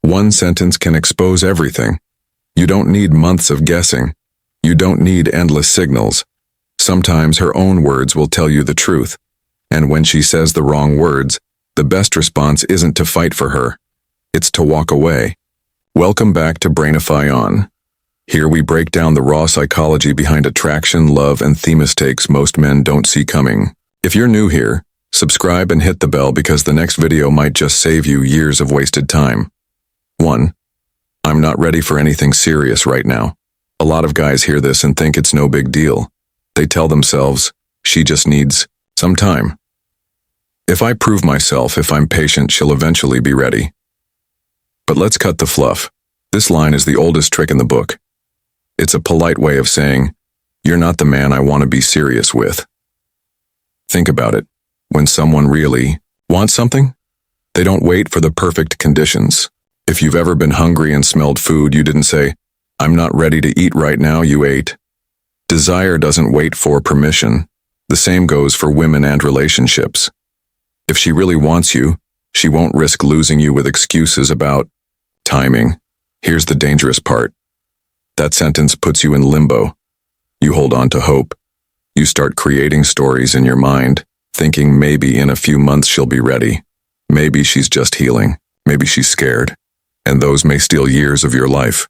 One sentence can expose everything. You don't need months of guessing. You don't need endless signals. Sometimes her own words will tell you the truth. And when she says the wrong words, the best response isn't to fight for her. It's to walk away. Welcome back to Brainify On. Here we break down the raw psychology behind attraction, love, and theme mistakes most men don't see coming. If you're new here, subscribe and hit the bell because the next video might just save you years of wasted time. 1. I'm not ready for anything serious right now. A lot of guys hear this and think it's no big deal. They tell themselves, she just needs some time. If I prove myself, if I'm patient, she'll eventually be ready. But let's cut the fluff. This line is the oldest trick in the book. It's a polite way of saying, you're not the man I want to be serious with. Think about it. When someone really wants something, they don't wait for the perfect conditions. If you've ever been hungry and smelled food, you didn't say, I'm not ready to eat right now, you ate. Desire doesn't wait for permission. The same goes for women and relationships. If she really wants you, she won't risk losing you with excuses about timing. Here's the dangerous part. That sentence puts you in limbo. You hold on to hope. You start creating stories in your mind, thinking maybe in a few months she'll be ready. Maybe she's just healing. Maybe she's scared. And those may steal years of your life.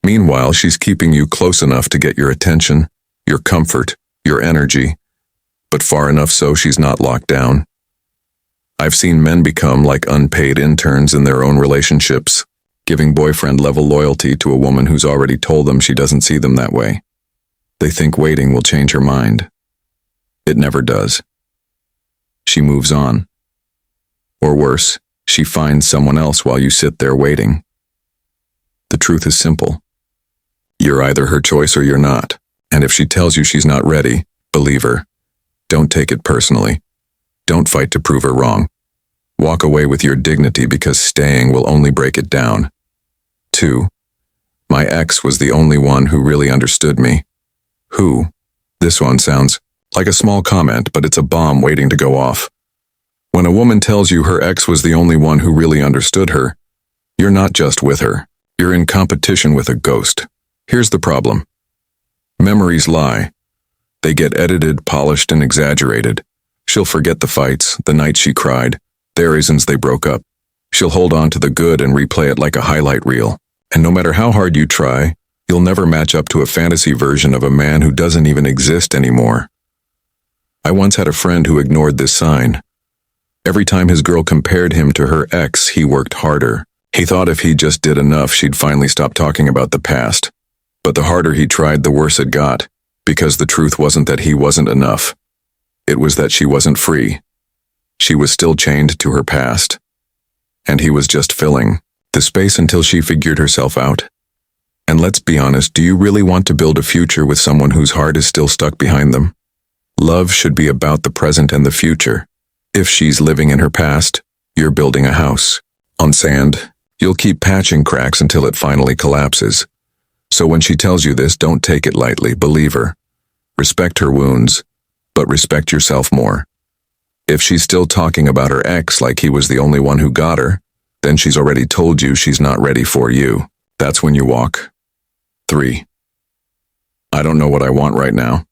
Meanwhile, she's keeping you close enough to get your attention, your comfort, your energy, but far enough so she's not locked down. I've seen men become like unpaid interns in their own relationships, giving boyfriend-level loyalty to a woman who's already told them she doesn't see them that way. They think waiting will change her mind. It never does. She moves on. Or worse, she finds someone else while you sit there waiting. The truth is simple. You're either her choice or you're not. And if she tells you she's not ready, believe her. Don't take it personally. Don't fight to prove her wrong. Walk away with your dignity because staying will only break it down. 2. My ex was the only one who really understood me. Who? This one sounds like a small comment, but it's a bomb waiting to go off. When a woman tells you her ex was the only one who really understood her, you're not just with her. You're in competition with a ghost. Here's the problem. Memories lie. They get edited, polished, and exaggerated. She'll forget the fights, the night she cried, the reasons they broke up. She'll hold on to the good and replay it like a highlight reel. And no matter how hard you try, you'll never match up to a fantasy version of a man who doesn't even exist anymore. I once had a friend who ignored this sign. Every time his girl compared him to her ex, he worked harder. He thought if he just did enough, she'd finally stop talking about the past. But the harder he tried, the worse it got, because the truth wasn't that he wasn't enough. It was that she wasn't free. She was still chained to her past. And he was just filling the space until she figured herself out. And let's be honest, do you really want to build a future with someone whose heart is still stuck behind them? Love should be about the present and the future. If she's living in her past, you're building a house. On sand, you'll keep patching cracks until it finally collapses. So when she tells you this, don't take it lightly, believe her. Respect her wounds, but respect yourself more. If she's still talking about her ex like he was the only one who got her, then she's already told you she's not ready for you. That's when you walk. 3. I don't know what I want right now.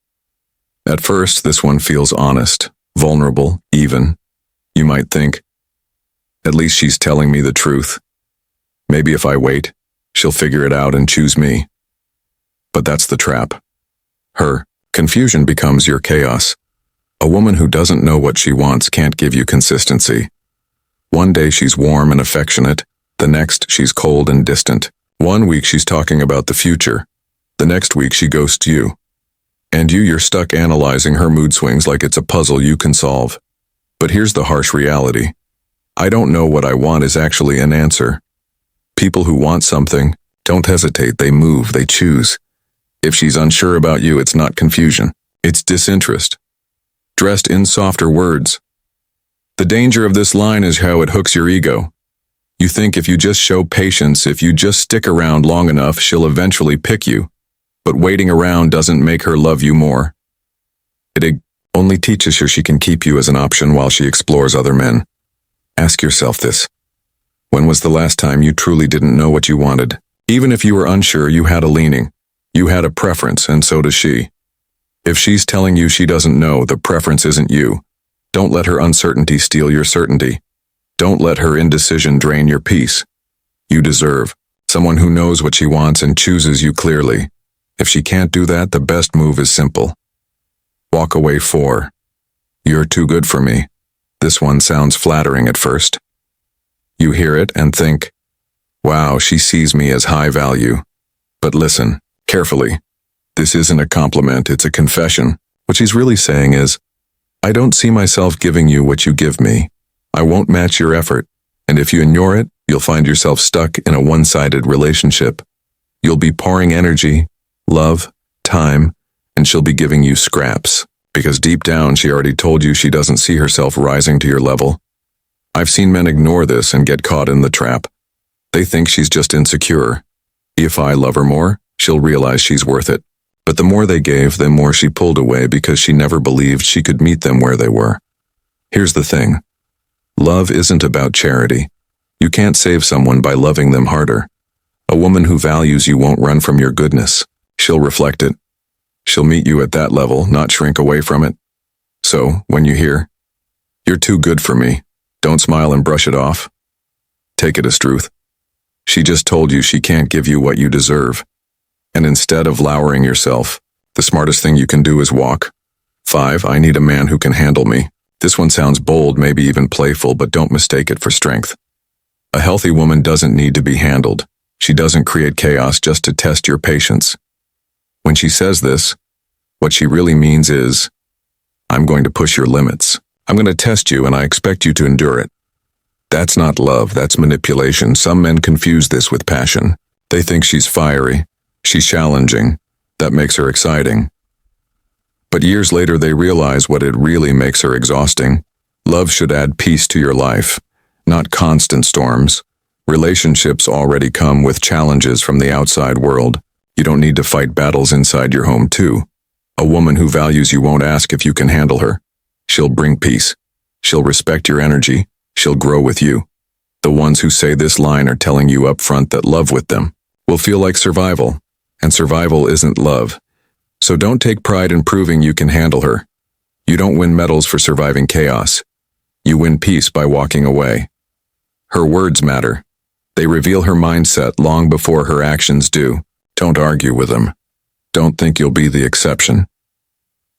At first, this one feels honest, vulnerable, even. You might think, at least she's telling me the truth. Maybe if I wait, she'll figure it out and choose me. But that's the trap. Her confusion becomes your chaos. A woman who doesn't know what she wants can't give you consistency. One day she's warm and affectionate, the next she's cold and distant. One week she's talking about the future, the next week she ghosts you. And you're stuck analyzing her mood swings like it's a puzzle you can solve. But here's the harsh reality. I don't know what I want is actually an answer. People who want something don't hesitate, they move, they choose. If she's unsure about you, it's not confusion, it's disinterest, dressed in softer words. The danger of this line is how it hooks your ego. You think if you just show patience, if you just stick around long enough, she'll eventually pick you. But waiting around doesn't make her love you more. It only teaches her she can keep you as an option while she explores other men. Ask yourself this. When was the last time you truly didn't know what you wanted? Even if you were unsure, you had a leaning. You had a preference, and so does she. If she's telling you she doesn't know, the preference isn't you. Don't let her uncertainty steal your certainty. Don't let her indecision drain your peace. You deserve someone who knows what she wants and chooses you clearly. If she can't do that, the best move is simple. Walk away. 4. You're too good for me. This one sounds flattering at first. You hear it and think, wow, she sees me as high value. But listen carefully. This isn't a compliment, it's a confession. What she's really saying is, I don't see myself giving you what you give me. I won't match your effort, and if you ignore it, you'll find yourself stuck in a one-sided relationship. You'll be pouring energy, love, time, and she'll be giving you scraps, because deep down she already told you she doesn't see herself rising to your level. I've seen men ignore this and get caught in the trap. They think she's just insecure. If I love her more, she'll realize she's worth it. But the more they gave, the more she pulled away because she never believed she could meet them where they were. Here's the thing. Love isn't about charity. You can't save someone by loving them harder. A woman who values you won't run from your goodness. She'll reflect it. She'll meet you at that level, not shrink away from it. So, when you hear, you're too good for me, don't smile and brush it off. Take it as truth. She just told you she can't give you what you deserve. And instead of lowering yourself, the smartest thing you can do is walk. 5. I need a man who can handle me. This one sounds bold, maybe even playful, but don't mistake it for strength. A healthy woman doesn't need to be handled. She doesn't create chaos just to test your patience. When she says this, what she really means is, I'm going to push your limits. I'm going to test you and I expect you to endure it. That's not love, that's manipulation. Some men confuse this with passion. They think she's fiery, she's challenging, that makes her exciting. But years later they realize what it really makes her exhausting. Love should add peace to your life, not constant storms. Relationships already come with challenges from the outside world. You don't need to fight battles inside your home too. A woman who values you won't ask if you can handle her. She'll bring peace. She'll respect your energy. She'll grow with you. The ones who say this line are telling you up front that love with them will feel like survival, and survival isn't love. So don't take pride in proving you can handle her. You don't win medals for surviving chaos. You win peace by walking away. Her words matter. They reveal her mindset long before her actions do. Don't argue with them. Don't think you'll be the exception.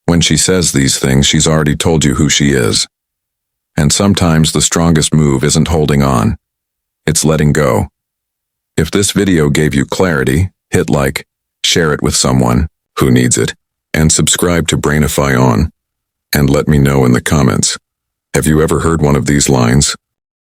When she says these things, she's already told you who she is. And sometimes the strongest move isn't holding on. It's letting go. If this video gave you clarity, hit like, share it with someone who needs it, and subscribe to Brainify On. And let me know in the comments. Have you ever heard one of these lines?